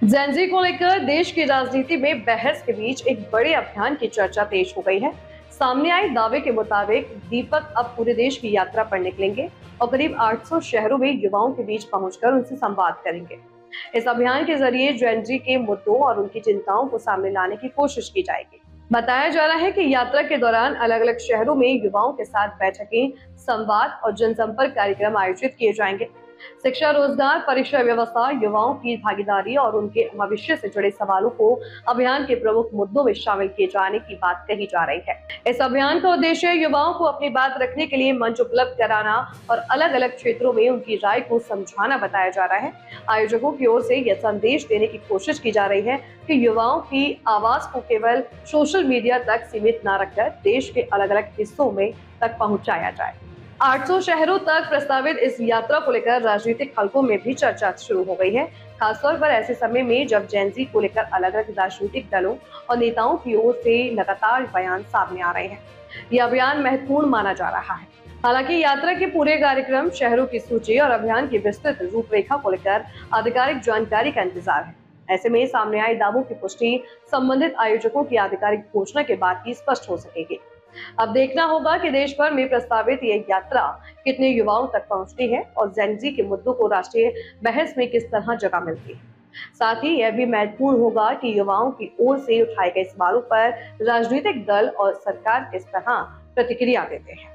जेन को लेकर देश की राजनीति में बहस के बीच एक बड़े अभियान की चर्चा तेज हो गई है। सामने आए दावे के मुताबिक दीपक अब पूरे देश की यात्रा पर निकलेंगे और करीब 800 शहरों में युवाओं के बीच पहुंचकर उनसे संवाद करेंगे। इस अभियान के जरिए जेन के मुद्दों और उनकी चिंताओं को सामने लाने की कोशिश की जाएगी। बताया जा रहा है कि यात्रा के दौरान अलग अलग शहरों में युवाओं के साथ बैठकें, संवाद और जनसंपर्क कार्यक्रम आयोजित किए जाएंगे। शिक्षा, रोजगार, परीक्षा व्यवस्था, युवाओं की भागीदारी और उनके भविष्य से जुड़े सवालों को अभियान के प्रमुख मुद्दों में शामिल किए जाने की बात कही जा रही है। इस अभियान का उद्देश्य युवाओं को अपनी बात रखने के लिए मंच उपलब्ध कराना और अलग अलग क्षेत्रों में उनकी राय को समझाना बताया जा रहा है। आयोजकों की ओर से यह संदेश देने की कोशिश की जा रही है कि युवाओं की आवाज को केवल सोशल मीडिया तक सीमित न रखकर देश के अलग अलग हिस्सों में तक पहुंचाया जाए। 800 शहरों तक प्रस्तावित इस यात्रा को लेकर राजनीतिक हलकों में भी चर्चा शुरू हो गई है, खासतौर पर ऐसे समय में जब जेन को लेकर अलग अलग राजनीतिक दलों और नेताओं की ओर से लगातार बयान सामने आ रहे हैं। यह अभियान महत्वपूर्ण माना जा रहा है। हालांकि यात्रा के पूरे कार्यक्रम, शहरों की सूची और अभियान की विस्तृत रूपरेखा को लेकर आधिकारिक जानकारी का इंतजार है। ऐसे में सामने आए दावों की पुष्टि संबंधित आयोजकों की आधिकारिक घोषणा के बाद ही स्पष्ट हो सकेगी। अब देखना होगा कि देश भर में प्रस्तावित ये यात्रा कितने युवाओं तक पहुंचती है और जेन के मुद्दों को राष्ट्रीय बहस में किस तरह जगह मिलती है। साथ ही यह भी महत्वपूर्ण होगा कि युवाओं की ओर से उठाए गए सवालों पर राजनीतिक दल और सरकार किस तरह प्रतिक्रिया देते हैं।